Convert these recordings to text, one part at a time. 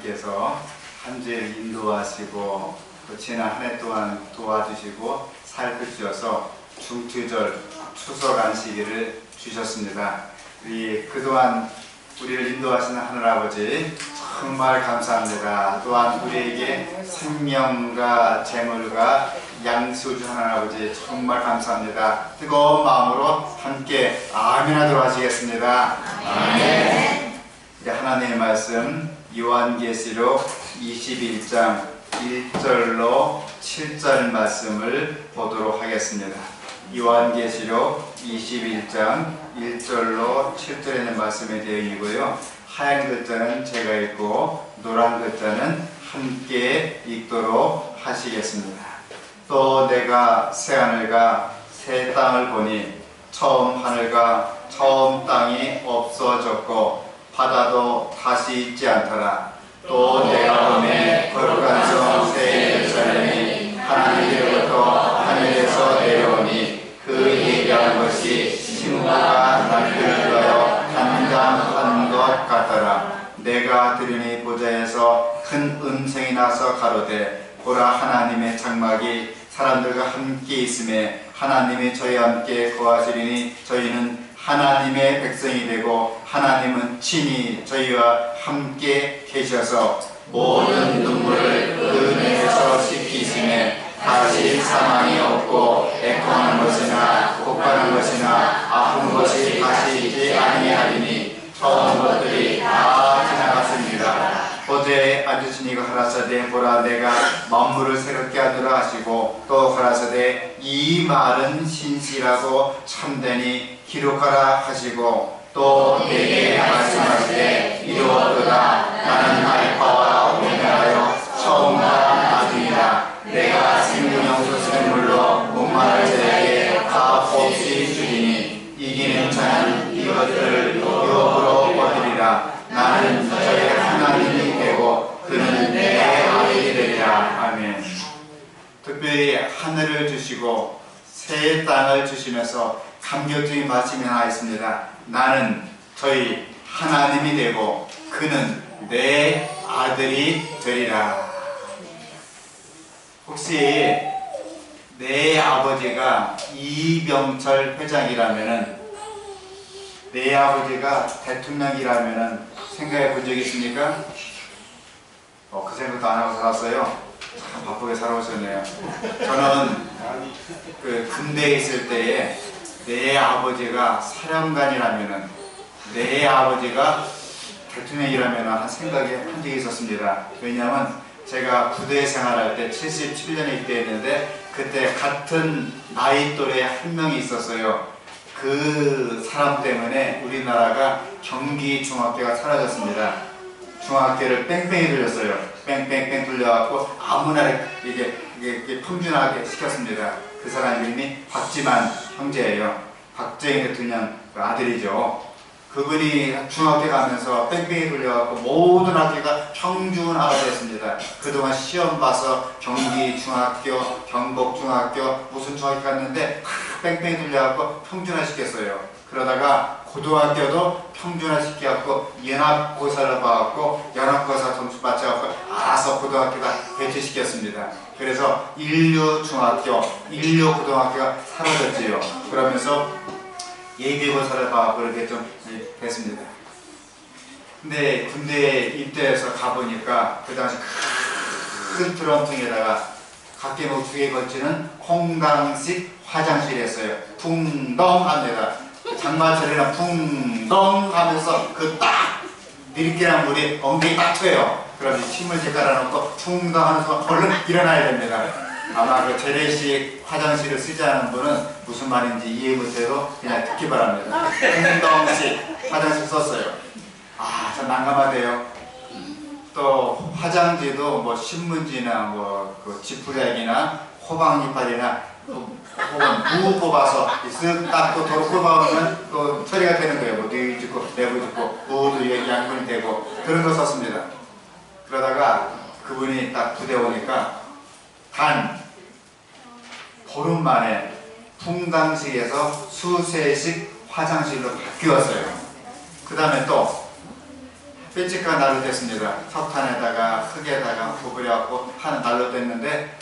하나님께서 한 주일 인도하시고 또 지난 한 해 동안 도와주시고 살펴주셔서 중추절 추석 안식일을 주셨습니다. 그동안 우리를 인도하시는 하늘아버지 정말 감사합니다. 또한 우리에게 생명과 재물과 양수주 하나아버지 정말 감사합니다. 뜨거운 마음으로 함께 아멘 하도록 하시겠습니다. 아멘. 하나님의 말씀 요한계시록 21장 1절로 7절 말씀을 보도록 하겠습니다. 요한계시록 21장 1절로 7절에 있는 말씀의 내용이고요. 하얀 글자는 제가 읽고 노란 글자는 함께 읽도록 하시겠습니다. 또 내가 새 하늘과 새 땅을 보니 처음 하늘과 처음 땅이 없어졌고 바다도 다시 있지 않더라. 또 내가 보니 거룩한 성 새 예루살렘이 하나님께로부터 하늘에서 내려오니 그 얘기하는 것이 신부가 남편을 위하여 단장한 것 같더라. 내가 들으니 보좌에서 큰 음성이 나서 가로되 보라, 하나님의 장막이 사람들과 함께 있음에 하나님이 저희와 함께 거하시리니 저희는 하나님의 백성이 되고 하나님은 친히 저희와 함께 계셔서 모든 눈물을 그 눈에서 씻기심에 다시 사망이 없고 애통하는 것이나 곡하는 것이나 아픈 것이 다시 있지 아니하리니 처음 것들이 다 지나갔습니다. 보좌에 앉으신 이가 가라사대 보라, 내가 만물을 새롭게 하리라 하시고 또 가라사대 이 말은 신실하고 참되니 기록하라 하시고 또 내게 말씀하시되 이루었도다. 나는 알파와 오메가요 처음과 나중이라. 내가 생명력 솟는 물로 목마를 자에게 다 없이 주리니 이기는 자는 이것들을 유업으로 얻으리라. 나는 저의 하나님이 되고 그는 내 아들이 되리라. 아멘. 특별히 하늘을 주시고 새 땅을 주시면서 감격적인 말씀이 하나 있습니다. 나는 저희 하나님이 되고 그는 내 아들이 되리라. 혹시 내 아버지가 이병철 회장이라면은, 내 아버지가 대통령이라면은 생각해 본 적 있습니까? 그 생각도 안 하고 살았어요. 참 바쁘게 살아오셨네요. 저는 군대에 있을 때에 내 아버지가 사령관이라면은, 내 아버지가 대통령이라면 한 생각이 한 적이 있었습니다. 왜냐하면 제가 부대 생활할 때 77년에 입대했는데 그때 같은 나이 또래 한 명이 있었어요. 그 사람 때문에 우리나라가 경기 중학교가 사라졌습니다. 중학교를 뺑뺑이 돌렸어요. 뺑뺑뺑 돌려갖고 아무나 이게 평준하게 시켰습니다. 그 사람 이름이 박지만 형제예요. 박정희 대통령 아들이죠. 그분이 중학교 가면서 뺑뺑이 돌려갖고 모든 학교가 평준화가 됐습니다. 그동안 시험 봐서 경기 중학교, 경복 중학교, 무슨 중학교 갔는데 뺑뺑이 돌려갖고 평준화 시켰어요. 그러다가 고등학교도 평준화 시켜갖고 연합고사를 봐갖고 연합고사 점수 맞춰갖고 알아서 고등학교가 배치시켰습니다. 그래서 인류 중학교, 인류 고등학교가 사라졌지요. 그러면서 예비고사를 봐갖고 그렇게 좀 됐습니다. 근데 군대에 입대해서 가보니까 그 당시 큰 드럼통에다가 각계목 2개 걸치는 홍당식 화장실이었어요. 풍덩 합니다. 장마철에는 풍덩 하면서 그 딱 미리끼란 물이 엉덩이 딱 튀어요. 그럼 침을 깔아놓고 풍덩 하면서 얼른 일어나야 됩니다. 아마 그 재래식 화장실을 쓰지 않은 분은 무슨 말인지 이해 못해도 그냥 듣기 바랍니다. 풍덩식 화장실 썼어요. 참 난감하대요. 또 화장지도 뭐 신문지나 그 지푸라기나 호박이파리나 혹은 무 뽑아서 쓱 닦고 도로 뽑아오면 또 처리가 되는 거예요. 뭐 뒤집고 내부 짚고 무도 양분이 되고 그런 거 썼습니다. 그러다가 그분이 딱 부대 오니까 단 보름 만에 풍당식에서 수세식 화장실로 바뀌었어요. 그 다음에 또 펜치카 난로 됐습니다. 석탄에다가 흙에다가 부부려갖고 하는 난로 됐는데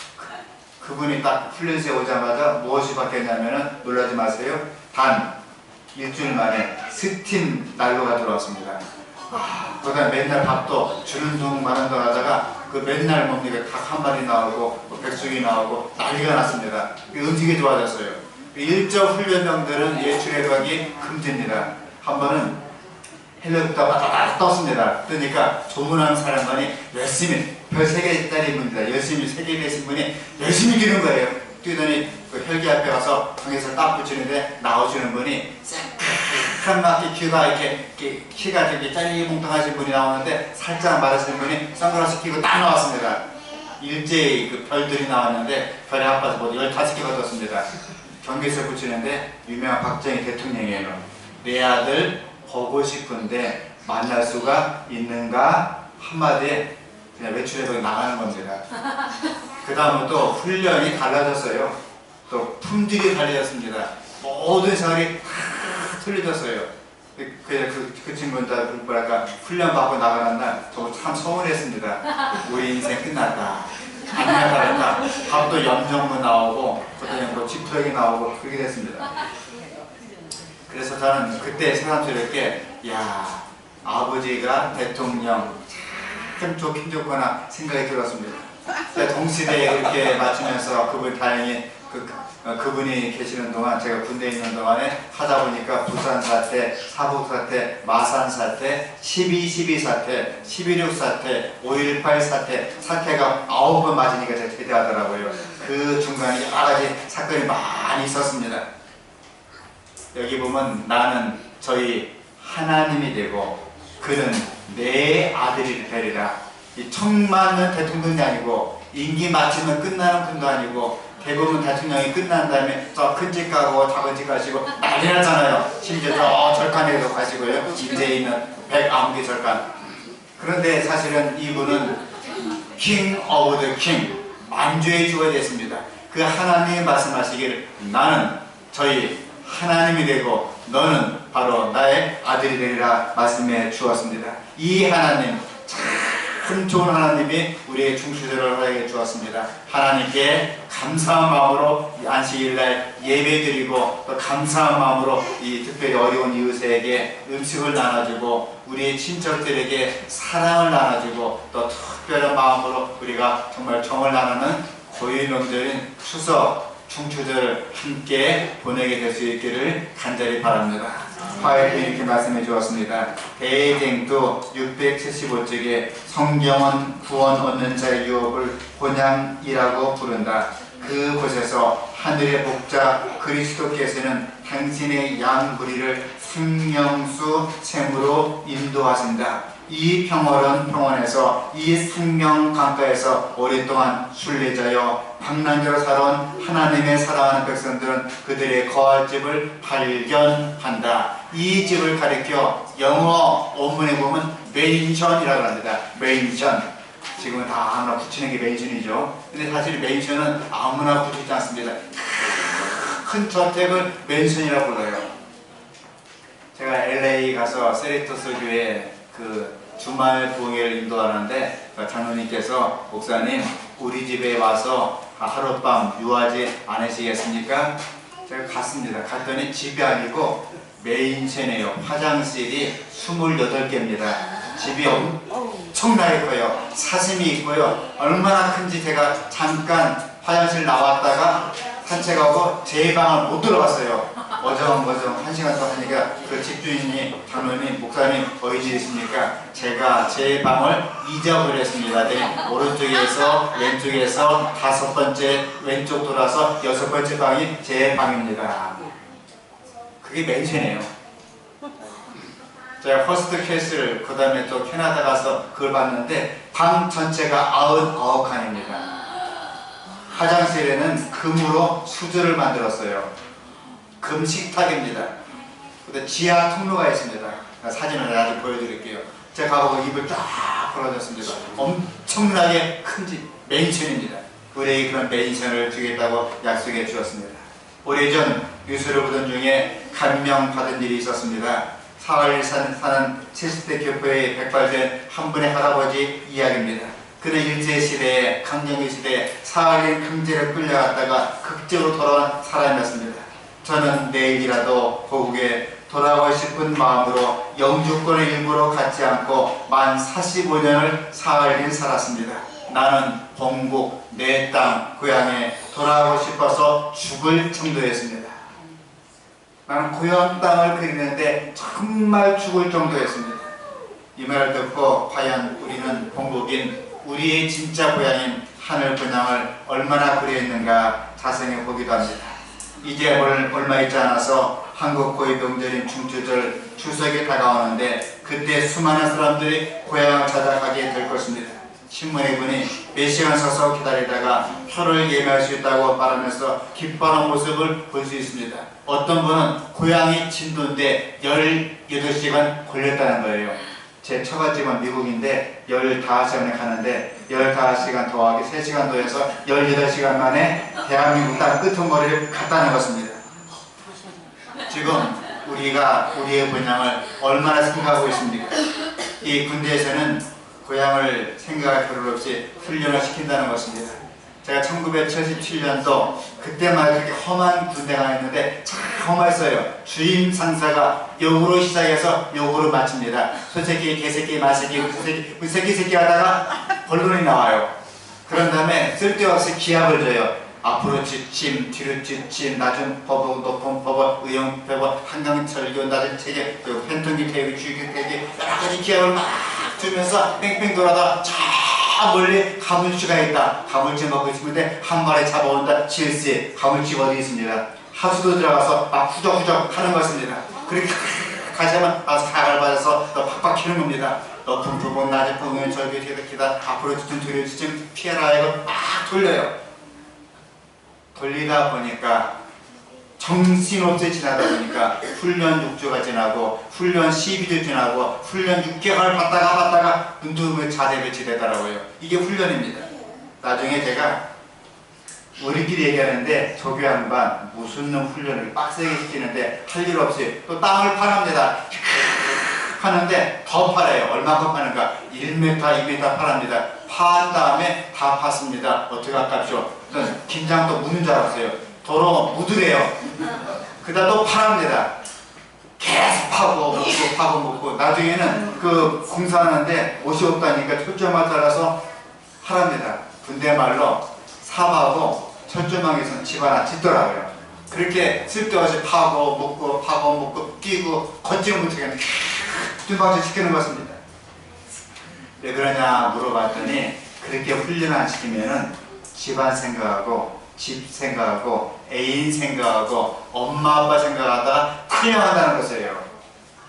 그분이 딱 훈련소에 오자마자 무엇이 바뀌었냐면은 놀라지 마세요. 단 일주일 만에 스팀 난로가 들어왔습니다. 그다음 맨날 밥도 주는 둥 마는 둥 하다가 그 맨날 먹는 닭 한 마리 나오고 뭐 백숙이 나오고 난리가 났습니다. 음식이 좋아졌어요. 일적 훈련병들은 예출에 가기 금지입니다. 한 번은 헬리콥터가 딱 떴습니다. 그러니까 조문하는 사람만이 열심히 별 3개짜리 분입니다. 열심히 3개 되신 분이 열심히 뛰는 거예요. 뛰더니 그 헬기 앞에 가서 방에서 딱 붙이는데 나오시는 분이 새까맣게 귀가 이렇게 키가 되게 짜리뭉텅하신 분이 나오는데 살짝 마르시는 분이 선글라스 끼고 딱 나왔습니다. 일제히 그 별들이 나왔는데 별에 아파서 모두 15개가 떴습니다. 경계에서 붙이는데 유명한 박정희 대통령이에요. 내 아들 보고 싶은데 만날 수가 있는가 한마디에 그냥 외출해서 나가는 겁니다. 그 다음은 또 훈련이 달라졌어요. 또 품질이 달라졌습니다. 모든 생활이 다 틀려졌어요. 그 친구는 다 뭐랄까 훈련 받고 나가는 날 저거 참 서운했습니다. 우리 인생 끝났다. 안녕 잘했다. 밥도 염정무 나오고 그다음에 뭐 지푸라기 나오고 그렇게 됐습니다. 그래서 저는 그때 새삼스럽게 야 아버지가 대통령 참 좋긴 좋구나 생각이 들었습니다. 동시대에 이렇게 맞추면서 그분 다행히 그분이 계시는 동안 제가 군대에 있는 동안에 하다 보니까 부산 사태, 사북 사태, 마산 사태, 12.12 사태, 11.6 사태, 5.18 사태가 9번 맞으니까 제가 제대하더라고요. 그 중간에 여러 가지 사건이 많이 있었습니다. 여기 보면 나는 저희 하나님이 되고 그는 내 아들이 되리라. 이 청맞는 대통령이 아니고 임기 마치면 끝나는 분도 아니고 대부분 대통령이 끝난 다음에 저 큰 집 가고 작은 집 가시고 난리 났잖아요. 심지어 저 절간에도 가시고요. 임대에 있는 백암기 절간. 그런데 사실은 이분은 king of the king, 만주의 주가 됐습니다. 그 하나님이 말씀하시기를 나는 저희 하나님이 되고 너는 바로 나의 아들이 되리라 말씀해 주었습니다. 이 하나님 참 좋은 하나님이 우리의 중수절을 허락해 주었습니다. 하나님께 감사한 마음으로 안식일날 예배드리고 또 감사한 마음으로 이 특별히 어려운 이웃에게 음식을 나눠주고 우리 친척들에게 사랑을 나눠주고 또 특별한 마음으로 우리가 정말 정을 나누는 고유 명절인 추석 중추절을 함께 보내게 될 수 있기를 간절히 바랍니다. 화요일에 이렇게 말씀해 주었습니다. 대댕도 675쪽에 성경은 구원 얻는 자의 유업을 본향이라고 부른다. 그곳에서 하늘의 복자 그리스도께서는 당신의 양부리를 생명수 샘으로 인도하신다. 이 평화로운 평원에서 이 생명 강가에서 오랫동안 순례자여 방랑자로 살아온 하나님의 사랑하는 백성들은 그들의 거할 집을 발견한다. 이 집을 가리켜 영어 원문에 보면 맨션이라고 합니다. 맨션. 지금은 다 아무나 붙이는 게 맨션이죠. 근데 사실 맨션은 아무나 붙이지 않습니다. 큰 저택을 맨션이라고 불러요. 제가 LA 가서 세리토스 교회 그 주말 부흥회를 인도하는데 장로님께서 목사님 우리 집에 와서 하룻밤 유하지 않으시겠습니까? 제가 갔습니다. 갔더니 집이 아니고 메인션이에요. 화장실이 28개입니다. 집이 엄청나게 커요. 사심이 있고요. 얼마나 큰지 제가 잠깐 화장실 나왔다가 산책하고 제 방을 못 들어갔어요. 어정어정 1시간 동안 하니까 그 집주인이 장로님 목사님 어디 계십니까? 제가 제 방을 잊어버렸습니다. 네, 오른쪽에서 왼쪽에서 5번째 왼쪽 돌아서 6번째 방이 제 방입니다. 그게 맨션이에요. 제가 퍼스트 캐슬 그 다음에 또 캐나다 가서 그걸 봤는데 방 전체가 99칸입니다. 화장실에는 금으로 수조를 만들었어요. 금 식탁입니다. 근데 지하 통로가 있습니다. 사진을 아직 보여드릴게요. 제가 가보고 입을 쫙 벌어졌습니다. 엄청나게 큰 집, 맨션입니다. 우리에게 그런 맨션을 주겠다고 약속해 주었습니다. 오래전 뉴스를 보던 중에 감명받은 일이 있었습니다. 사흘 사는 70대 교포의 백발된 한 분의 할아버지 이야기입니다. 그는 일제시대에 강점기 시대에 사흘인 강제로 끌려갔다가 극적으로 돌아온 사람이었습니다. 저는 내일이라도 고국에 돌아가고 싶은 마음으로 영주권의 일부러 갖지 않고 만 45년을 사흘인 살았습니다. 나는 본국, 내 땅, 고향에 돌아가고 싶어서 죽을 정도였습니다. 나는 고향 땅을 그리는데 정말 죽을 정도였습니다. 이 말을 듣고 과연 우리는 본국인 우리의 진짜 고향인 하늘 고향을 얼마나 그리했는가 자성해 보기도 합니다. 이제 얼마 있지 않아서 한국 고유 명절인 중추절 추석이 다가오는데 그때 수많은 사람들이 고향을 찾아가게 될 것입니다. 신문에 보니 몇 시간 서서 기다리다가 표를 예매할 수 있다고 말하면서 기뻐하는 모습을 볼 수 있습니다. 어떤 분은 고향이 진도인데 18시간 걸렸다는 거예요. 제 처갓집은 미국인데 15시간에 가는데 15시간 더하기 3시간 더해서 18시간 만에 대한민국 땅 끄트머리를 갔다는 것입니다. 지금 우리가 우리의 고향을 얼마나 생각하고 있습니까? 이 군대에서는 고향을 생각할 필요 없이 훈련을 시킨다는 것입니다. 제가 1977년도 그때만 그렇게 험한 군대가 있는데 참 험했어요. 주임 상사가 욕으로 시작해서 욕으로 마칩니다. 소새끼, 개새끼, 마새끼, 새끼 하다가 본론이 나와요. 그런 다음에 쓸데없이 기합을 줘요. 앞으로 지침, 뒤로 지침, 낮은 법어, 높은 법어, 의용 법어, 한강철교, 낮은 체계, 그리고 팬통기 태기, 주기 태기 여러 가지 기합을 막 주면서 뺑뺑 돌아다 저 멀리 가물치가 있다. 가물치 먹고 있는데 한 마리 잡아온다. 실시 가물치가 어디 있습니다. 하수도 들어가서 막 후적후적 하는 것입니다. 그렇게 가시면 사갈 받아서 팍팍 키는 겁니다. 높은 부분, 낮은 부분, 절교, 기다, 앞으로 지침, 뒤로 지침, 피해라 이거 막 돌려요. 돌리다 보니까 정신없이 지나다 보니까 훈련 6주가 지나고 훈련 12주 지나고 훈련 6개월 받다가 눈두름을 자대배치 되더라고요. 이게 훈련입니다. 나중에 제가 우리끼리 얘기하는데 조교 양반 무슨 놈 훈련을 빡세게 시키는데 할 일 없이 또 땅을 파랍니다. 파는데 더 팔아요. 얼마큼 파는가? 1m, 2m 팔합니다. 판 다음에 다 팠습니다. 어떻게 할까요? 김장도 무는 줄 알았어요. 도로 묻으래요. 그다 또 파랍니다. 계속 파고 먹고 나중에는 그 공사하는데 옷이 없다니까 철조망 잘라서 하랍니다. 군대 말로 삽하고 철조망에서 집 하나 짓더라고요. 그렇게 쓸데없이 파고 먹고 뛰고 걷지를 못하게 뒷방지 시키는 것입니다. 왜 그러냐 물어봤더니 그렇게 훈련 안 시키면은 집안 생각하고 집 생각하고 애인 생각하고 엄마 아빠 생각하다가 탈령한다는 것이에요.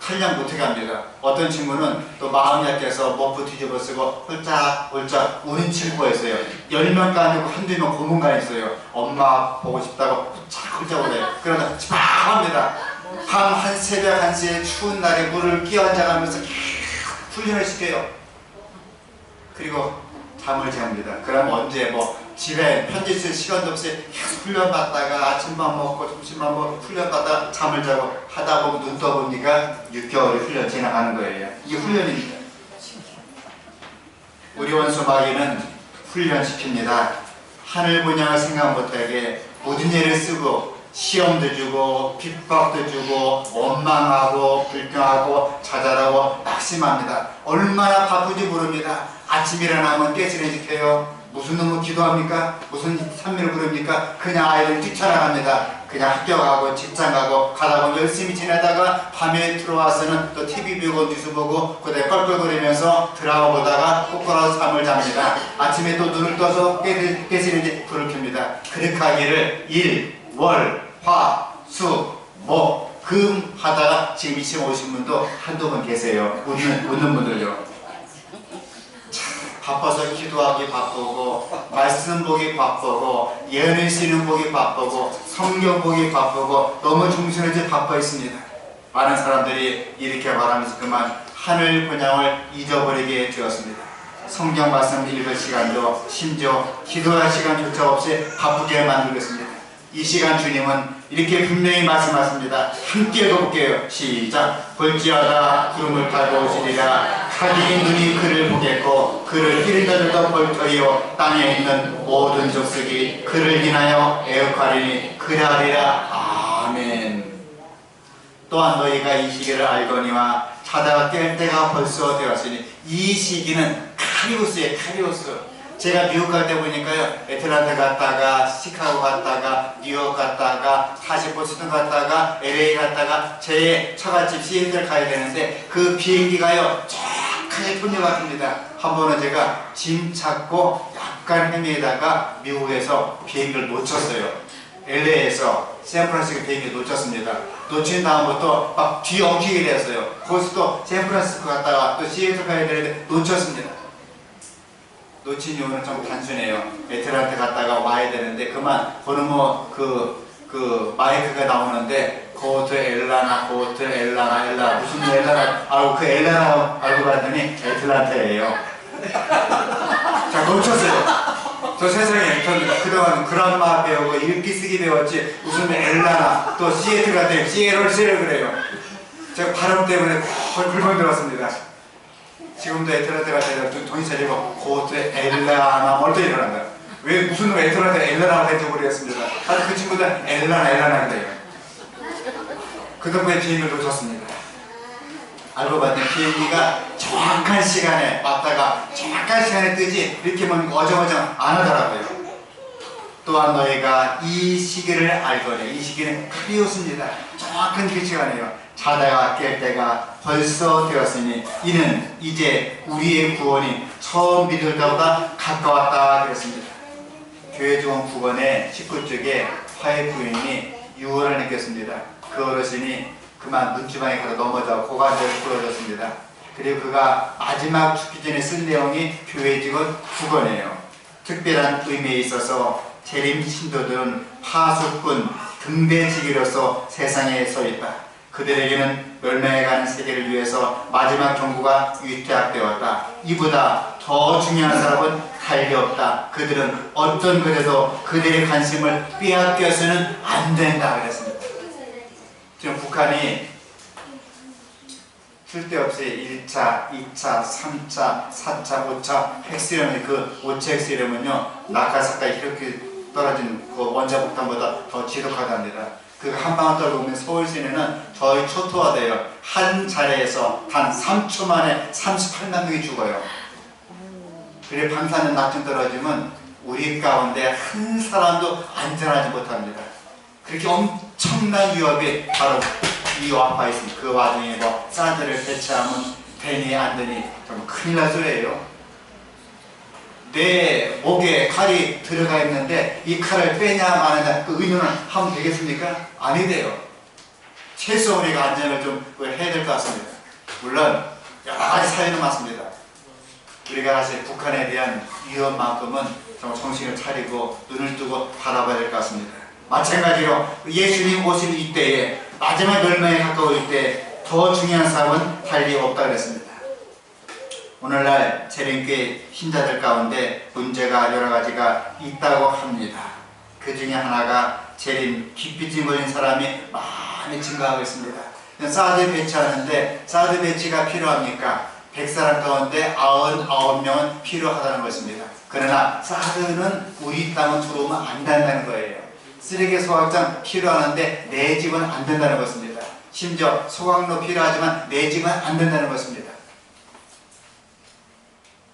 탈령 못하게 합니다. 어떤 친구는 또 마음이 약해서 목부 뒤집어 쓰고 홀짝홀짝 우는 친구가 있어요. 10명가 아니고 한두 명 고문가 있어요. 엄마 보고 싶다고 홀짝홀짝 울어요. 그러다 팍 합니다. 밤 한 새벽 1시에 추운 날에 물을 끼얹어가면서 훈련을 시켜요. 그리고 잠을 재웁니다. 그럼 언제 집에 편지 쓸 시간도 없이 계속 훈련받다가 아침밥 먹고 점심밥 먹고 훈련받다가 잠을 자고 하다 보면 눈 떠보니까 6개월의 훈련 지나가는 거예요. 이게 훈련입니다. 우리 원수 마귀는 훈련시킵니다. 하늘 분양을 생각 못하게 모든 일을 쓰고 시험도 주고 핍박도 주고 원망하고 불평하고 자잘하고 낙심합니다. 얼마나 바쁜지 모릅니다. 아침 일어나면 깨지는 지켜요. 무슨 놈을 기도합니까? 무슨 산미를 부릅니까? 그냥 아이들 뛰쳐나갑니다. 그냥 학교 가고 직장 가고 가다 보면 열심히 지내다가 밤에 들어와서는 또 TV 보고 뉴스 보고 그다음에 껄껄거리면서 드라마 보다가 꼬꾸라서 잠을 잡니다. 아침에 또 눈을 떠서 깨지는지 불을 켭니다. 그렇게 하기를 일, 월, 화, 수, 목, 금 하다가 지금 이 시간 오신 분도 한두 분 계세요. 웃는 분들요. 바빠서 기도하기 바쁘고 말씀 보기 바쁘고 예언을 쓰는 보기 바쁘고 성경 보기 바쁘고 너무 중순해져 바빠 있습니다. 많은 사람들이 이렇게 말하면서 그만 하늘 본향을 잊어버리게 되었습니다. 성경 말씀 읽을 시간도 심지어 기도할 시간조차 없이 바쁘게 만들겠습니다. 이 시간 주님은 이렇게 분명히 말씀하십니다. 함께 읽어볼게요. 시작. 볼지어다 구름을 타고 오시리라. 자기 눈이 그를 보겠고 그를 일들도 볼터리요 땅에 있는 모든 족속이 그를 인하여 애역하리니 그라리라. 아멘. 또한 너희가 이 시기를 알거니와 자다가 깰 때가 벌써 되었으니 이 시기는 카리오스예요. 카리오스. 제가 미국 갈 때 보니까요, 애틀란타 갔다가 시카고 갔다가 뉴욕 갔다가 다시 보스턴 갔다가 LA 갔다가 제 처갓집 시애틀 가야 되는데 그 비행기가요 정확하게 돌려갔습니다. 한 번은 제가 짐 찾고 약간 헤매다가 미국에서 비행기를 놓쳤어요. LA에서 샌프란시스코 비행기 놓쳤습니다. 놓친 다음부터 막 뒤엉키게 되었어요. 거기서 또 샌프란시스코 갔다가 또 시애틀 가야 되는데 놓쳤습니다. 놓친 이유는 좀 단순해요. 애틀란타 갔다가 와야 되는데 그만 거는 뭐 그 마이크가 나오는데 고트 엘라나 고트 엘라나 엘라 무슨 엘라나 알고 그 엘라나 알고 봤더니 애틀란타예요. 자 놓쳤어요. 저 세상에 전 그동안 그란마 배우고 읽기 쓰기 배웠지 무슨 엘라나 또 시애틀 갔더니 시애를 그래요. 제가 발음 때문에 거의 불만 들었습니다. 지금도 애틀란타 갈 때 돈이 차리고 고트 엘라나 멀쩡히 일어난다. 왜 무슨 애틀란타 엘라나가 될지 모르겠습니다. 아주 그 친구들 엘라나 그래요. 그 덕분에 비행기를 놓쳤습니다. 알고 봤더니 비행기가 정확한 시간에 왔다가 정확한 시간에 뜨지 이렇게 뭐 어정어정 안 하더라고요. 또한 너희가 이 시기를 알거니 이 시기는 크리오스입니다. 정확한 그 시간이에요. 자다가 깰 때가 벌써 되었으니 이는 이제 우리의 구원이 처음 믿을 때보다 가까웠다 그랬습니다. 교회 좋은 9권의 19쪽에 화해 부인이 유언을 느꼈습니다. 그 어르신이 그만 눈주방에 가서 넘어져 고관절이 부러졌습니다. 그리고 그가 마지막 죽기 전에 쓴 내용이 교회 직원 9권이에요. 특별한 의미에 있어서 재림 신도들은 파수꾼 등대지기로서 세상에 서 있다. 그들에게는 멸망해가는 세계를 위해서 마지막 경고가 위탁되었다. 이보다 더 중요한 사람은 달리 없다. 그들은 어떤 글에도 그들의 관심을 빼앗겨서는 안 된다 그랬습니다. 지금 북한이 쓸데없이 1차, 2차, 3차, 4차, 5차 핵실험, 그 5차 핵실험은요 낙하산가 이렇게 떨어진 그 원자폭탄보다 더 지독하답니다. 그 한 방울 떨어오면 서울 시내는 저희 초토화돼요. 한 자리에서 단 3초 만에 38만 명이 죽어요. 그리고 방사능 낮좀 떨어지면 우리 가운데 한 사람도 안전하지 못합니다. 그렇게 엄청난 위협이 바로 이 와파에 있습니다. 그 와중에 뭐 사드를 배치하면 되니 안 되니 좀 큰일 날 소리예요. 내 목에 칼이 들어가 있는데 이 칼을 빼냐 마느냐 그 의논을 하면 되겠습니까? 아니 돼요. 최소 우리가 안전을 좀 해야 될 것 같습니다. 물론 여러 가지 사연은 많습니다. 우리가 사실 북한에 대한 위험만큼은 정말 정신을 차리고 눈을 뜨고 바라봐야 될 것 같습니다. 마찬가지로 예수님 오실 이때에 마지막 멸망에 가까울 때 더 중요한 사람은 달리 없다 그랬습니다. 오늘날 재림교회 신자들 가운데 문제가 여러 가지가 있다고 합니다. 그 중에 하나가 재림 기피증 걸린 사람이 많이 증가하고 있습니다. 사드 배치하는데 사드 배치가 필요합니까? 100사람 가운데 99명은 필요하다는 것입니다. 그러나 사드는 우리 땅은 들어오면 안 된다는 거예요. 쓰레기 소각장 필요하는데 내 집은 안 된다는 것입니다. 심지어 소각로 필요하지만 내 집은 안 된다는 것입니다.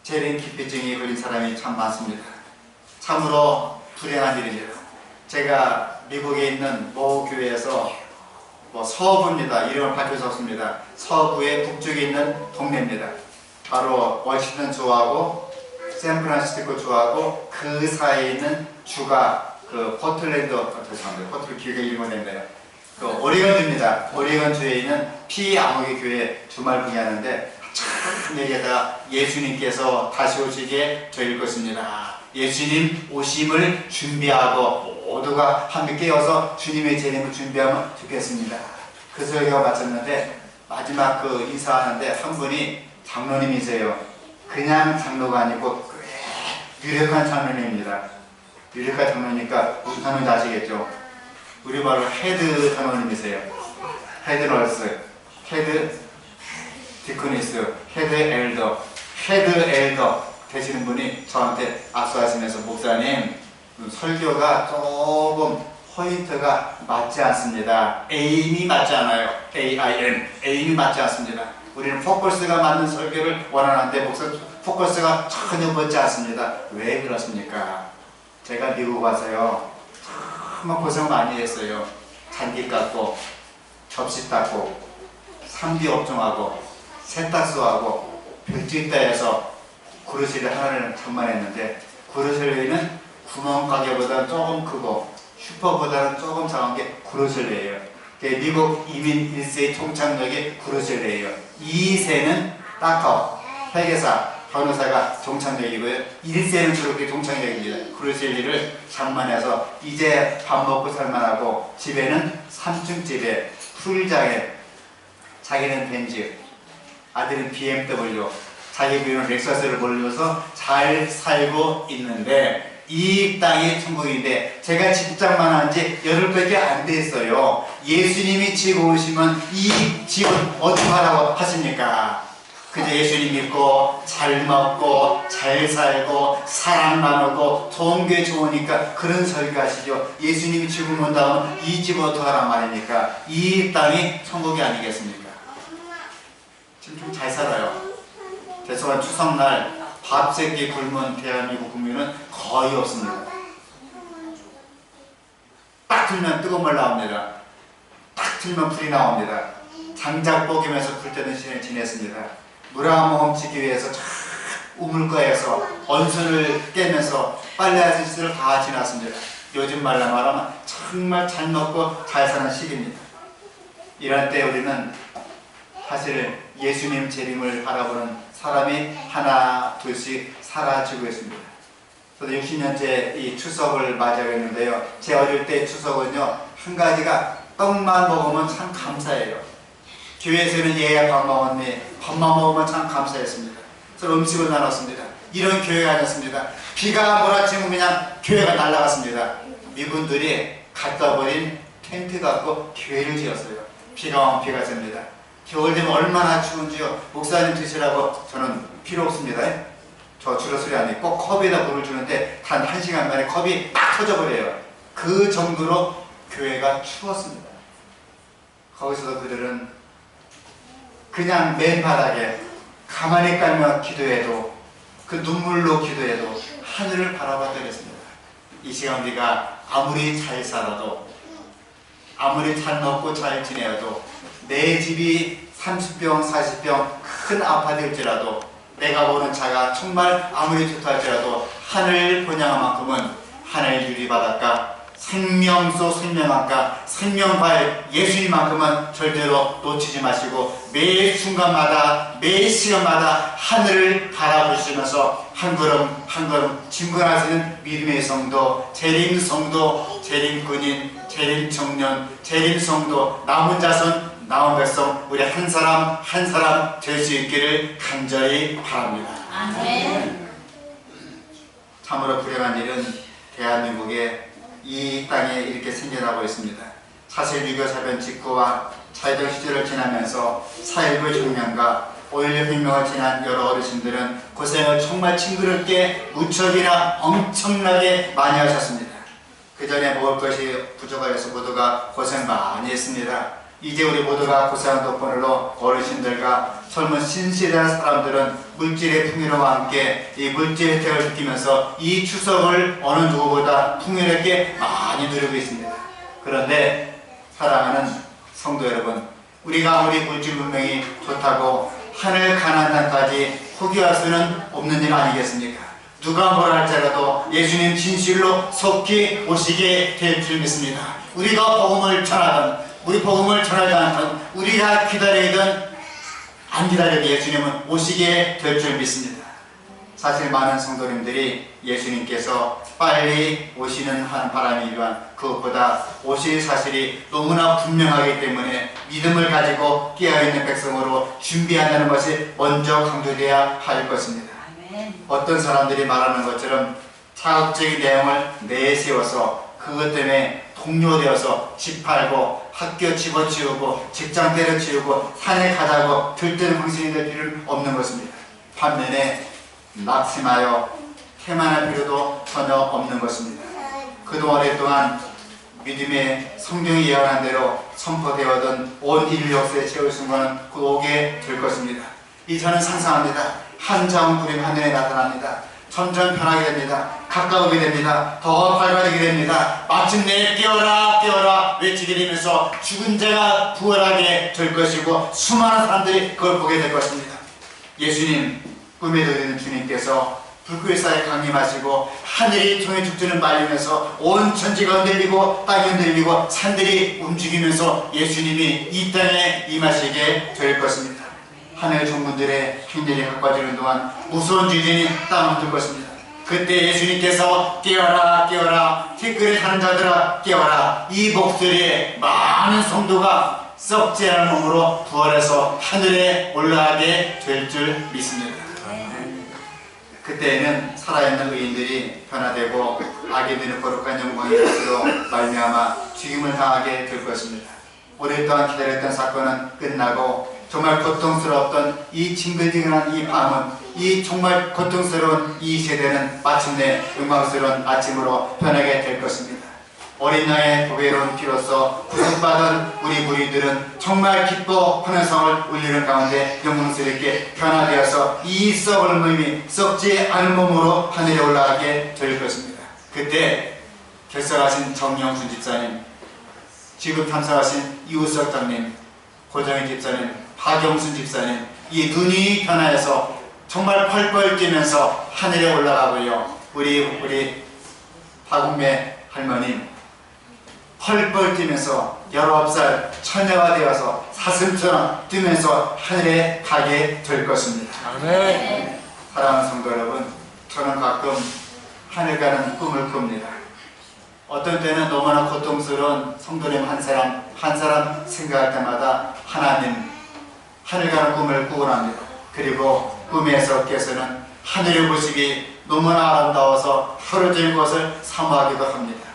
재림 기피증이 걸린 사람이 참 많습니다. 참으로 불행한 일입니다. 제가 미국에 있는 모 교회에서 서부입니다. 이름을 밝힐 수 없습니다. 서부의 북쪽에 있는 동네입니다. 바로 워싱턴 주하고 샌프란시스코 주하고 그 사이에 있는 주가 그 포틀랜드 죄송합니다. 포틀 길게 읽으면 된대요. 그 오레건주입니다. 오레건주에 있는 피아모기 교회 주말 공연하는데 참 여기에다가 예수님께서 다시 오시기에 저희를 것입니다. 예수님 오심을 준비하고 모두가 함께 깨어서 주님의 재림을 준비하면 좋겠습니다. 그 설교가 마쳤는데 마지막 그 인사하는데 한 분이 장로님이세요. 그냥 장로가 아니고 유력한 장로님입니다. 유력한 장로니까 무슨 장로인지 아시겠죠? 우리말로 헤드 단원님이세요. 헤드 널스, 헤드 디크니스, 헤드 엘더, 헤드 엘더 되시는 분이 저한테 악수하시면서 목사님 설교가 조금 포인트가 맞지 않습니다. 에임이 맞지 않아요. AIM, 에임이 맞지 않습니다. 우리는 포커스가 맞는 설교를 원하는데 목사 포커스가 전혀 맞지 않습니다. 왜 그렇습니까? 제가 미국 와서요 정말 고생 많이 했어요. 잔디 깎고 접시 닦고 상비 업종하고 세탁소하고 별짓대에서 그루실리 하나를 장만했는데 그루실리는 구멍가게보다는 조금 크고 슈퍼보다는 조금 작은 게 그루실리예요. 미국 이민 1세의 종착역이 그루실리예요. 2세는 닥터, 회계사, 변호사가 종착역이고요. 1세는 그렇게 종착역입니다. 그루실리를 장만해서 이제 밥 먹고 살만하고 집에는 3층 집에 풀장에 자기는 벤츠, 아들은 BMW, 자기 부인은 렉서스를 몰려서 잘 살고 있는데 이 땅이 천국인데 제가 집장만 한 지 열흘밖에 안 됐어요. 예수님이 지고 오시면 이 집은 어떡하라고 하십니까? 그저 예수님 믿고 잘 먹고 잘 살고 사랑 나누고 좋은 게 좋으니까 그런 설교하시죠. 예수님이 죽으면 다음 이 집 어떡하란 말입니까? 이 땅이 천국이 아니겠습니까? 지금 좀 잘 살아요. 대소한 추석날 밥 3끼 굶은 대한민국 국민은 거의 없습니다. 딱 틀면 뜨거운 물 나옵니다. 딱 틀면 불이 나옵니다. 장작 뽀기면서 불때는 시간을 지냈습니다. 물 한 모금 지기 위해서 우물가에서 언수를 깨면서 빨래 아저씨를 다 지났습니다. 요즘 말로 말하면 정말 잘 먹고 잘 사는 시기입니다. 이럴 때 우리는 사실 예수님 재림을 바라보는 사람이 하나 둘씩 사라지고 있습니다. 저도 60년째 이 추석을 맞이하고 있는데요. 제 어릴 때 추석은요 한 가지가 떡만 먹으면 참 감사해요. 교회에서는 얘야 밥 먹었니? 밥만 먹으면 참 감사했습니다. 서로 음식을 나눴습니다. 이런 교회가 아니었습니다. 비가 몰아치면 그냥 교회가 날아갔습니다. 미군들이 갖다 버린 텐트 갖고 교회를 지었어요. 비가 오면 비가 셉니다. 겨울 되면 얼마나 추운지요. 목사님 드시라고 저는 필요 없습니다. 저 주로 소리 안 해. 꼭 컵에다 물을 주는데 단 1시간 만에 컵이 딱 터져버려요. 그 정도로 교회가 추웠습니다. 거기서도 그들은 그냥 맨바닥에 가만히 깔며 기도해도 그 눈물로 기도해도 하늘을 바라봤다겠습니다. 이 시간 우리가 아무리 잘 살아도 아무리 잘 먹고 잘 지내어도 내 집이 30평 40평 큰 아파트일지라도 내가 보는 차가 정말 아무리 좋다 할지라도 하늘 본향한 만큼은 하늘 유리바닷가 생명소 생명한가 생명과의 예수님만큼은 절대로 놓치지 마시고 매 순간마다 매 시간마다 하늘을 바라보시면서 한 걸음 한 걸음 진군하시는 믿음의 성도, 재림 성도, 재림 군인, 재림 청년, 재림 성도, 남은 자손, 남은 백성 우리 한 사람 한 사람 될 수 있기를 간절히 바랍니다. 아멘. 참으로 불행한 일은 대한민국에 이 땅에 이렇게 생겨나고 있습니다. 사실 유교 사변 직후와 차이적 시절을 지나면서 4.19 혁명과 5.16 혁명을 지난 여러 어르신들은 고생을 정말 징그럽게 무척이나 엄청나게 많이 하셨습니다. 그 전에 먹을 것이 부족하여서 모두가 고생 많이 했습니다. 이제 우리 모두가 고생한 덕분으로 어르신들과 젊은 신시대한 사람들은 물질의 풍요로움과 함께 이 물질 혜택을 느끼면서 이 추석을 어느 누구보다 풍요롭게 많이 누리고 있습니다. 그런데 사랑하는 성도 여러분, 우리가 아무리 물질 문명이 좋다고 하늘 가나안 땅까지 포기할 수는 없는 일 아니겠습니까? 누가 뭐라 할지라도 예수님 진실로 속히 오시게 될 줄 믿습니다. 우리가 복음을 전하던 우리 복음을 전하지 않던 우리가 기다리던 안 기다려도 예수님은 오시게 될 줄 믿습니다. 사실 많은 성도님들이 예수님께서 빨리 오시는 한 바람이 일환 그것보다 오실 사실이 너무나 분명하기 때문에 믿음을 가지고 깨어있는 백성으로 준비한다는 것이 먼저 강조되어야 할 것입니다. 어떤 사람들이 말하는 것처럼 자극적인 내용을 내세워서 그것 때문에 동료 되어서 집 팔고 학교 집어치우고 직장 때려치우고 산에 가자고 들뜨는 황신이 될 필요는 없는 것입니다. 반면에 낙심하여 태만할 필요도 전혀 없는 것입니다. 그동안 오랫동안 믿음의 성경이 예언한 대로 선포되어던 온 인류 역사에 채울 순간은 곧 오게 될 것입니다. 이 저는 상상합니다. 한자음 구름 하늘에 나타납니다. 점점 변하게 됩니다. 가까우게 됩니다. 더 밝아지게 됩니다. 마침내 깨어라 깨어라 외치게 되면서 죽은 자가 부활하게 될 것이고 수많은 사람들이 그걸 보게 될 것입니다. 예수님 꿈에 들리는 주님께서 불굴사에 강림하시고 하늘이 통해 죽주는 말리면서 온 천지가 흔들리고 땅이 흔들리고 산들이 움직이면서 예수님이 이 땅에 임하시게 될 것입니다. 하늘 종군들의 행렬이 가까워지는 동안 무서운 지진이 땅을 흔들 것입니다. 그때 예수님께서 깨어라 깨어라 티끌을 타는 자들아 깨어라 이 목소리에 많은 성도가 썩지 않은 몸으로 부활해서 하늘에 올라가게 될 줄 믿습니다. 그때에는 살아있는 의인들이 변화되고 악인들은 거룩한 영광의 것으로 말미암아 죽임을 당하게 될 것입니다. 오랫동안 기다렸던 사건은 끝나고 정말 고통스러웠던 이 징글징글한 이 밤은 이 정말 고통스러운 이 세대는 마침내 영광스러운 아침으로 변하게 될 것입니다. 어린 양의 보배로운 피로써 구속받은 우리 무리들은 정말 기뻐 환호성을 울리는 가운데 영광스럽게 변화되어서 이 썩을 몸이 썩지 않은 몸으로 하늘에 올라가게 될 것입니다. 그때 결석하신 정영순 집사님, 지금 참석하신 이우석 장님, 고정희 집사님, 박영순 집사님, 이 눈이 변화해서 정말 펄펄 뛰면서 하늘에 올라가고요. 우리 박은매 할머님 펄펄 뛰면서 19살 처녀가 되어서 사슴처럼 뛰면서 하늘에 가게 될 것입니다. 아멘. 사랑하는 성도 여러분, 저는 가끔 하늘 가는 꿈을 꿉니다. 어떤 때는 너무나 고통스러운 성도님 한 사람 생각할 때마다 하나님 하늘 가는 꿈을 꾸곤 합니다. 그리고 꿈에서 깨서는 하늘을 보시기 너무나 아름다워서 하루 종일 것을 사모하기도 합니다.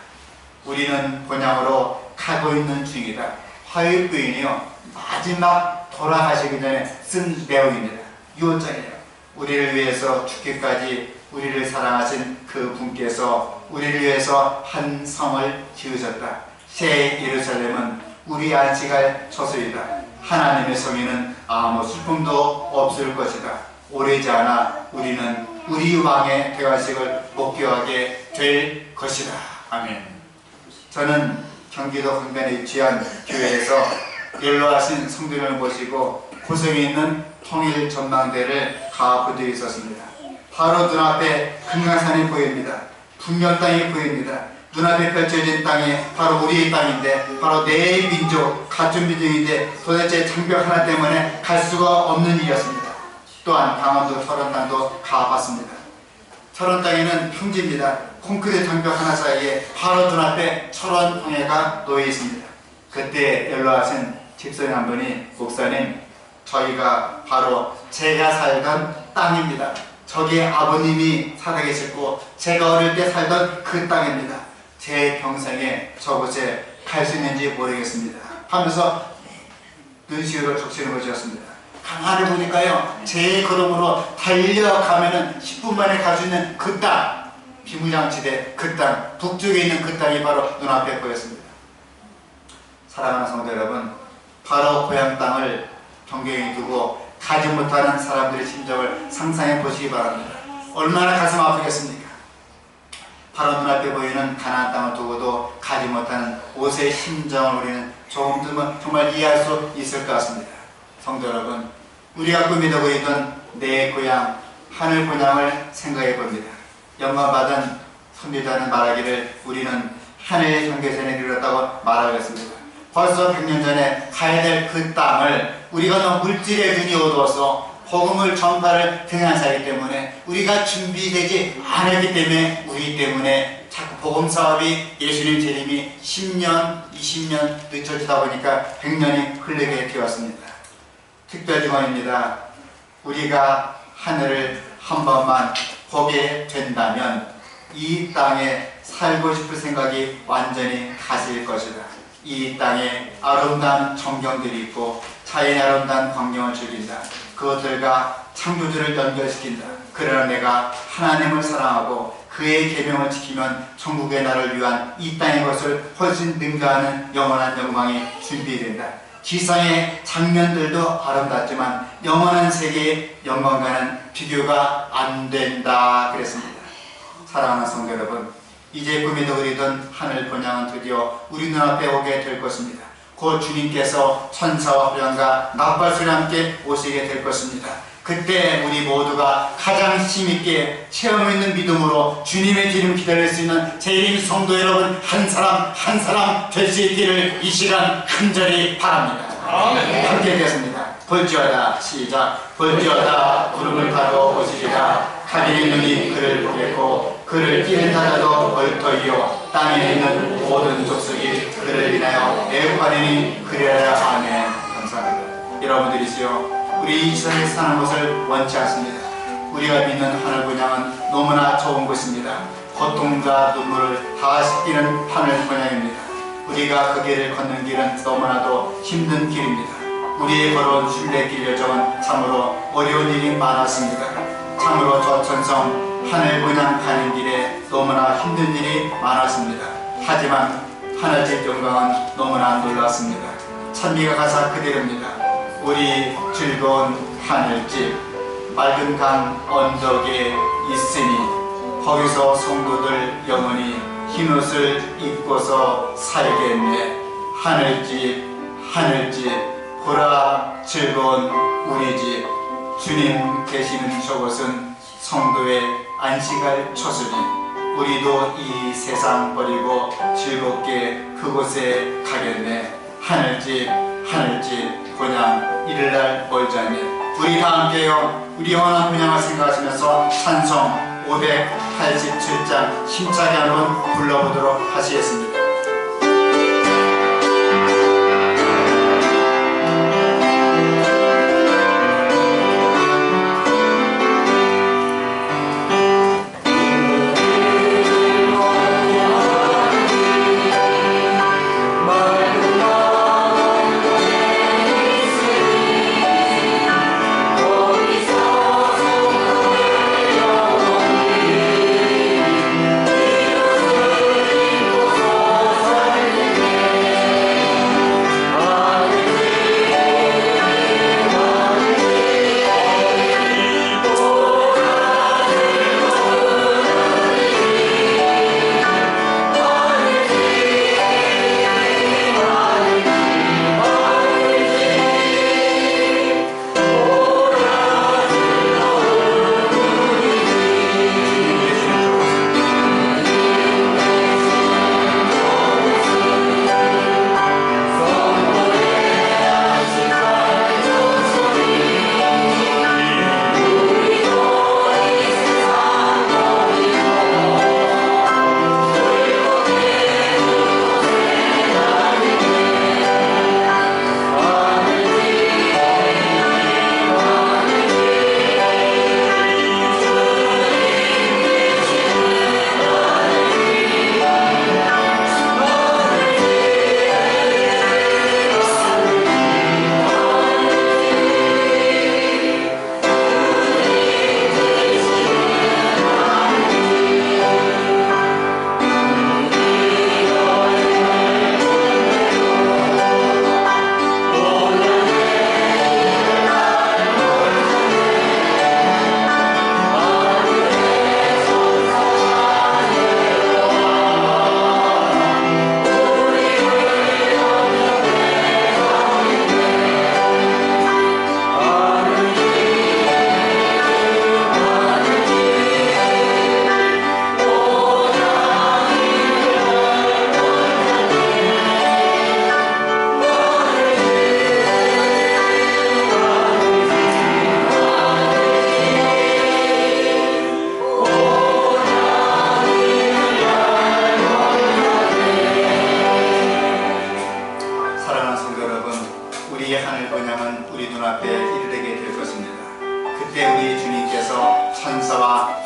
우리는 본향으로 가고 있는 중이다. 화요일 부인이요 마지막 돌아가시기 전에 쓴 내용입니다. 유언장이에요. 우리를 위해서 죽기까지 우리를 사랑하신 그 분께서 우리를 위해서 한 성을 지으셨다. 새 예루살렘은 우리 안식할 처소이다. 하나님의 성에는 아무 슬픔도 없을 것이다. 오래지 않아 우리는 우리 왕의 대관식을 목교하게 될 것이다. 아멘. 저는 경기도 강변에 위치한 교회에서 연로하신 성도님을 모시고 고성에 있는 통일 전망대를 가보고 있었습니다. 바로 눈앞에 금강산이 보입니다. 분명 땅이 보입니다. 눈앞에 펼쳐진 땅이 바로 우리의 땅인데 바로 내 민족, 가축 민족인데 도대체 장벽 하나 때문에 갈 수가 없는 일이었습니다. 또한 강원도 철원 땅도 가봤습니다. 철원 땅에는 평지입니다. 콘크리트 장벽 하나 사이에 바로 눈앞에 철원 동해가 놓여 있습니다. 그때 연로하신 집사님 한 분이 목사님 저희가 바로 제가 살던 땅입니다. 저기 아버님이 살아 계셨고 제가 어릴 때 살던 그 땅입니다. 제 평생에 저곳에 갈 수 있는지 모르겠습니다 하면서 눈시울을 적시는 것이었습니다. 강하를 보니까요 제 걸음으로 달려가면은 10분 만에 갈 수 있는 그 땅, 비무장지대 그 땅, 북쪽에 있는 그 땅이 바로 눈앞에 보였습니다. 사랑하는 성도 여러분, 바로 고향 땅을 경계에 두고 가지 못하는 사람들의 심정을 상상해 보시기 바랍니다. 얼마나 가슴 아프겠습니까? 바로 눈앞에 보이는 가나안 땅을 두고도 가지 못하는 옷의 심정을 우리는 조금 정말 이해할 수 있을 것 같습니다. 성도 여러분, 우리가 꿈에도 보이던 내 고향 하늘 고향을 생각해 봅니다. 영광받은 선지자는 말하기를 우리는 하늘의 경계선에 이르렀다고 말하겠습니다. 벌써 100년 전에 가야 될 그 땅을 우리가 너무 물질의 눈이 어두워서 복음을 전파를 등한사이기 때문에 우리가 준비되지 않았기 때문에 우리 때문에 자꾸 복음 사업이 예수님 재림이 10년, 20년 늦춰지다 보니까 100년이 흐르게 되었습니다. 특별 중언입니다. 우리가 하늘을 한 번만 보게 된다면 이 땅에 살고 싶을 생각이 완전히 가실 것이다. 이 땅에 아름다운 전경들이 있고 자연의 아름다운 광경을 즐긴다. 그것들과 창조주를 연결시킨다. 그러나 내가 하나님을 사랑하고 그의 계명을 지키면 천국의 나를 위한 이 땅의 것을 훨씬 능가하는 영원한 영광이 준비된다. 지상의 장면들도 아름답지만 영원한 세계의 영광과는 비교가 안 된다 그랬습니다. 사랑하는 성도 여러분, 이제 꿈에도 그리던 하늘 본향은 드디어 우리 눈앞에 오게 될 것입니다. 곧 주님께서 천사와 불량과 나팔소리와 함께 오시게 될 것입니다. 그때 우리 모두가 가장 힘있게 체험 있는 믿음으로 주님의 뒤를 기다릴 수 있는 재림 성도 여러분 한 사람 한 사람 될 수 있기를 이 시간 간절히 바랍니다. 함께 하겠습니다. 볼지어다 시작. 볼지어다 구름을 타고 오시리라. 하늘의 눈이 그를 보겠고 그를 띠를 타자도 벌터이요 땅에 있는 모든 족속이 그를 인하여 애국하리니 그리하여. 아멘. 감사합니다. 여러분들이시여, 우리 이 세상에 사는 것을 원치 않습니다. 우리가 믿는 하늘 본향은 너무나 좋은 곳입니다. 고통과 눈물을 다 씻기는 하늘 본향입니다. 우리가 그 길을 걷는 길은 너무나도 힘든 길입니다. 우리의 걸어온 순례길 여정은 참으로 어려운 일이 많았습니다. 참으로 저 천성 하늘 본향 가는 길에 너무나 힘든 일이 많았습니다. 하지만 하늘집 영광은 너무나 놀랐습니다. 찬미가 가사 그대로입니다. 우리 즐거운 하늘집 맑은 강 언덕에 있으니 거기서 성도들 영원히 흰옷을 입고서 살겠네. 하늘집 하늘집 보라 즐거운 우리 집. 주님 계시는 저곳은 성도의 안식할 처소니 우리도 이 세상 버리고 즐겁게 그곳에 가겠네. 하늘집 하늘집 본향 이를날 멀지 않네. 우리 다 함께요 우리 영원한 본향을 생각하시면서 찬송 587장 힘차게 한번 불러보도록 하시겠습니다. 오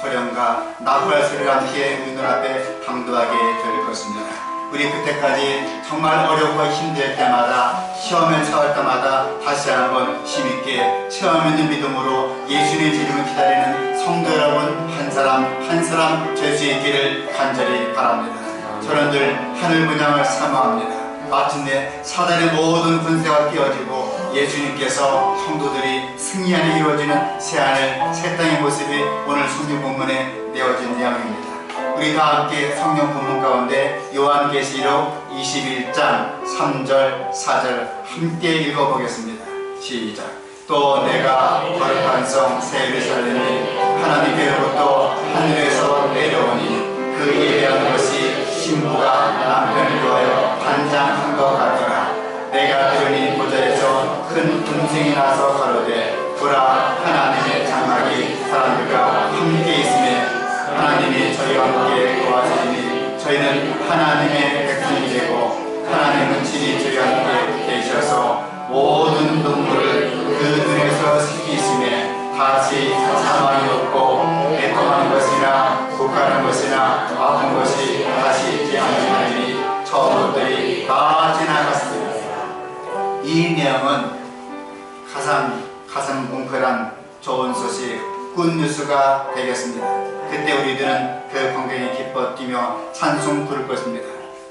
소령과 나팔 소리와 함께 우리 눈앞에 당도하게 될 것입니다. 우리 그때까지 정말 어렵고 힘들 때마다 시험에 처할 때마다 다시 한번 힘있게 체험 있는 믿음으로 예수님의 이름을 기다리는 성도 여러분 한 사람 한 사람 될 수 있기를 간절히 바랍니다. 저는 늘 하늘 분양을 사모합니다. 마침내 사단의 모든 군세가 깨어지고 예수님께서 성도들이 승리하여 이루어지는 새하늘 새 땅의 모습이 오늘 성경 본문에 내어진 내용입니다. 우리 다 함께 성경 본문 가운데 요한계시록 21장 3절 4절 함께 읽어보겠습니다. 시작. 또 내가 거룩한 성 새 예루살렘이 하나님께로부터 하늘에서 내려오니 그 예배하는 것이 신부가 남편을 위하여 단장한 것 같더라. 내가 들으니 보좌에서 큰 음성이 나서 가로되 보라 하나님의 장막이 사람들과 함께 있으며 하나님이 저희와 함께 도와주시니 저희는 하나님의 백성이 되고 하나님은 친히 저희와 함께 계셔서 모든 눈물을 그 눈에서 씻기시며 다시 사망이 없고 애통하는 것이나 국가는 것이나 아픈 것이 다시 아니하니 처음 것들이 다 지나갔습니다. 이 내용은 가장 뭉클한 좋은 소식 굿뉴스가 되겠습니다. 그때 우리들은 그 광경에 기뻐 뛰며 찬송 부를 것입니다.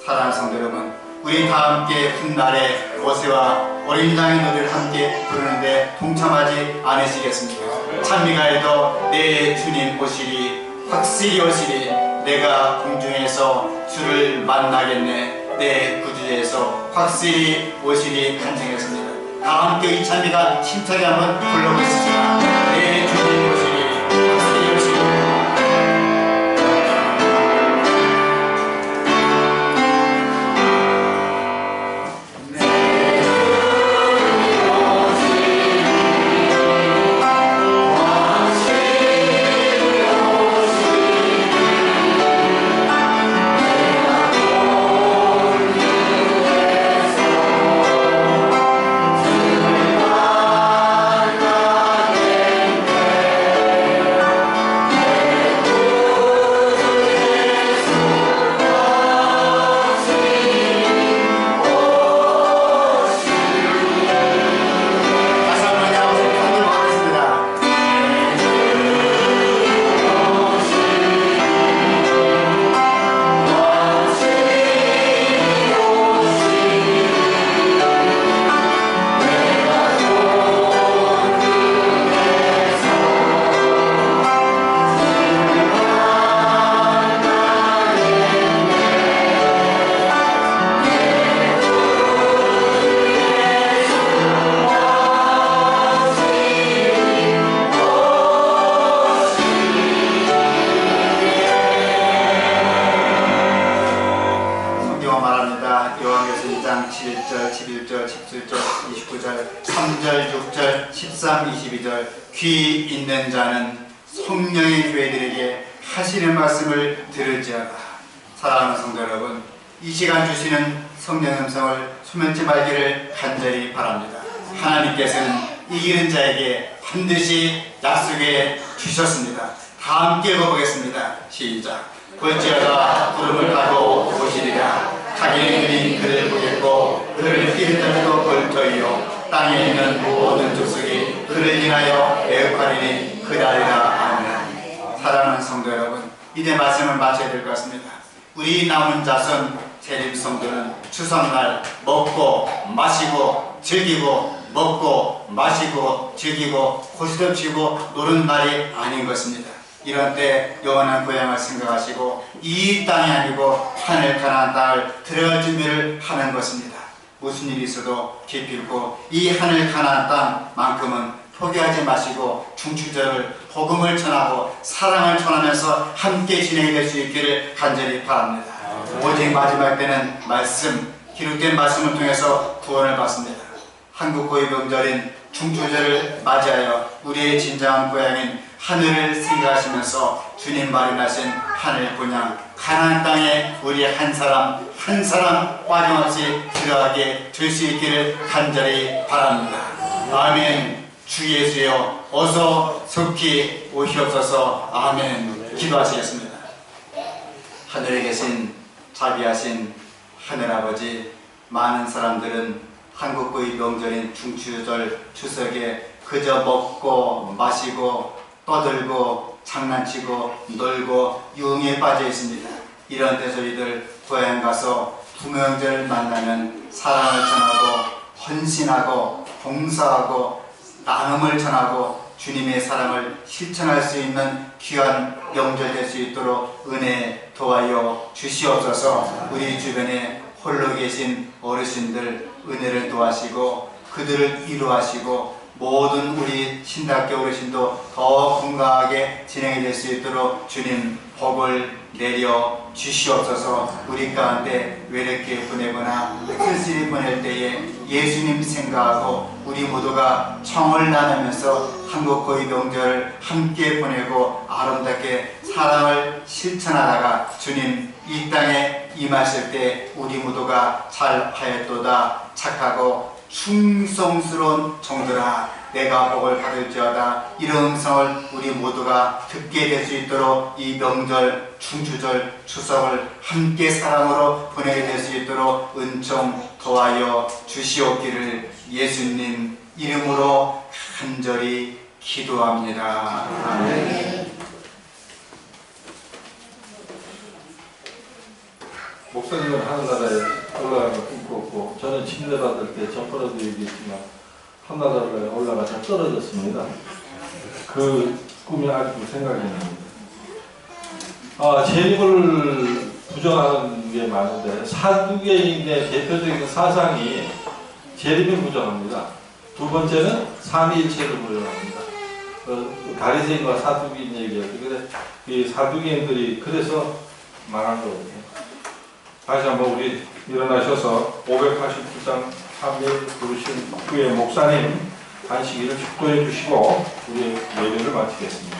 사랑하는 성도 여러분, 우리 다 함께 훗날에 모세와 어린 양의 노래를 함께 부르는데 동참하지 않으시겠습니까? 찬미가에도 내 주님 오시리 확실히 오시리 내가 공중에서 주를 만나겠네 내 구주에서 확실히 오시리 간증했습니다. 다 함께 이 찬미가 힘차게 한번 불러보시죠. 내 주님 오시리 확실히 오시리 귀 있는 자는 성령의 교회들에게 하시는 말씀을 들을지어다. 사랑하는 성도 여러분, 이 시간 주시는 성령 음성을 소멸치 말기를 간절히 바랍니다. 하나님께서는 이기는 자에게 반드시 약속해 주셨습니다. 다 함께 읽어보겠습니다. 시작. 볼지어다 구름을 타고 오시리라. 자기는 그린 그를 보겠고 그를 피는 자도 볼 터이요 땅에 있는 모든 족속이 그를 인하여 애국하리니 그날이라. 아멘. 사랑하는 성도 여러분, 이제 말씀을 마쳐야 될 것 같습니다. 우리 남은 자손 재림 성도는 추석날 먹고 마시고 즐기고 먹고 마시고 즐기고 고시도 치고 노는 날이 아닌 것입니다. 이런 때 영원한 고향을 생각하시고 이 땅이 아니고 하늘 가나안 땅을 들어갈 준비를 하는 것입니다. 무슨 일이 있어도 기필코 이 하늘 가나안 땅만큼은 포기하지 마시고 중추절을 복음을 전하고 사랑을 전하면서 함께 진행될 수 있기를 간절히 바랍니다. 오직 마지막 때는 말씀, 기록된 말씀을 통해서 구원을 받습니다. 한국 고유 명절인 중추절을 맞이하여 우리의 진정한 고향인 하늘을 생각하시면서 주님 마련하신 하늘 본향 가나안 땅에 우리 한 사람 한 사람 빠짐없이 들어가게 될 수 있기를 간절히 바랍니다. 아멘. 주 예수여 어서 속히 오시옵소서. 아멘. 기도하시겠습니다. 하늘에 계신 자비하신 하늘아버지, 많은 사람들은 한국의 명절인 중추절 추석에 그저 먹고 마시고 떠들고 장난치고 놀고 유흥에 빠져 있습니다. 이런 때 저희들 고향 가서 부명절 만나면 사랑을 전하고 헌신하고 봉사하고 나눔을 전하고 주님의 사랑을 실천할 수 있는 귀한 명절 될 수 있도록 은혜 도와여 주시옵소서. 우리 주변에 홀로 계신 어르신들 은혜를 도와시고 그들을 위로하시고 모든 우리 신학교 어르신도 더 건강하게 진행이 될 수 있도록 주님 복을 내려 주시옵소서. 우리 가운데 외롭게 보내거나 쓸쓸히 보낼 때에 예수님 생각하고 우리 모두가 청을 나누면서 한국의 명절을 함께 보내고 아름답게 사랑을 실천하다가 주님 이 땅에 임하실 때 우리 모두가 잘하였도다. 착하고 충성스러운 종들아 내가 복을 받을지어다. 이런 음성을 우리 모두가 듣게 될 수 있도록 이 명절 중추절 추석을 함께 사랑으로 보내게 될 수 있도록 은총 도와여 주시옵기를 예수님 이름으로 간절히 기도합니다. 아멘. 목사님은 하늘나라에 올라가는 걸 꿈꿨고 저는 침례 받을 때 전번에도 얘기했지만 하늘나라에 올라가서 떨어졌습니다. 그 꿈이 아직도 생각이 납니다. 재림을 부정하는 게 많은데 사두개인의 대표적인 사상이 재림을 부정합니다. 두 번째는 삼위일체를 부정합니다. 가리새인과 사두개인 얘기하죠. 그래서 이 사두개인들이 그래서 망한 거거든요. 다시 한번 우리 일어나셔서 589장 3일 부르신 후에 목사님 한 시기를 축도해 주시고 우리 예배를 마치겠습니다.